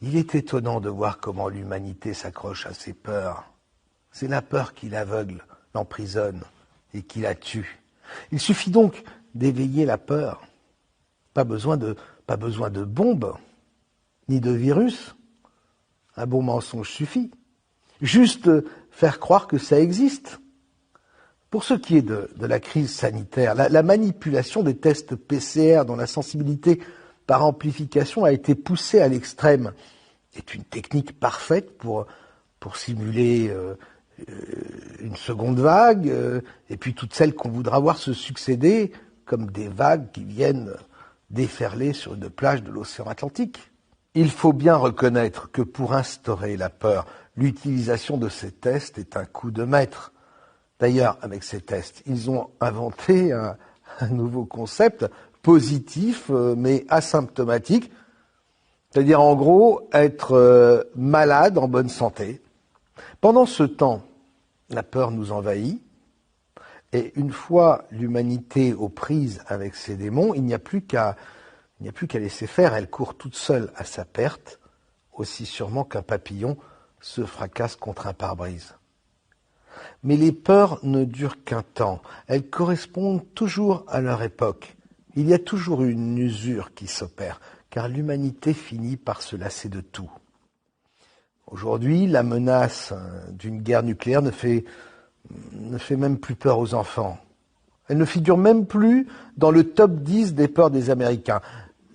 Il est étonnant de voir comment l'humanité s'accroche à ses peurs. C'est la peur qui l'aveugle, l'emprisonne et qui la tue. Il suffit donc d'éveiller la peur. Pas besoin de bombes, ni de virus. Un bon mensonge suffit. Juste faire croire que ça existe. Pour ce qui est de la crise sanitaire, la manipulation des tests PCR dont la sensibilité par amplification a été poussée à l'extrême est une technique parfaite pour simuler une seconde vague et puis toutes celles qu'on voudra voir se succéder comme des vagues qui viennent déferler sur une plage de l'océan Atlantique. Il faut bien reconnaître que pour instaurer la peur, l'utilisation de ces tests est un coup de maître. D'ailleurs, avec ces tests, ils ont inventé un nouveau concept positif mais asymptomatique, c'est-à-dire en gros être malade en bonne santé. Pendant ce temps, la peur nous envahit et une fois l'humanité aux prises avec ses démons, il n'y a plus qu'à laisser faire, elle court toute seule à sa perte, aussi sûrement qu'un papillon se fracasse contre un pare-brise. Mais les peurs ne durent qu'un temps. Elles correspondent toujours à leur époque. Il y a toujours une usure qui s'opère, car l'humanité finit par se lasser de tout. Aujourd'hui, la menace d'une guerre nucléaire ne fait même plus peur aux enfants. Elle ne figure même plus dans le top 10 des peurs des Américains.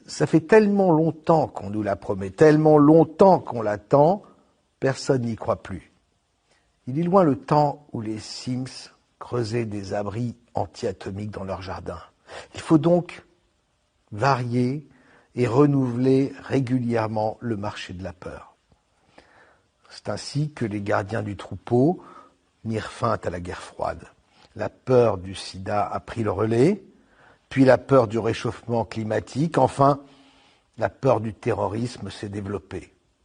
Ça fait tellement longtemps qu'on nous la promet, tellement longtemps qu'on l'attend, personne n'y croit plus. Il est loin le temps où les Sims creusaient des abris anti-atomiques dans leur jardin. Il faut donc varier et renouveler régulièrement le marché de la peur. C'est ainsi que les gardiens du troupeau mirent fin à la guerre froide. La peur du sida a pris le relais, puis la peur du réchauffement climatique, enfin, la peur du terrorisme s'est développée.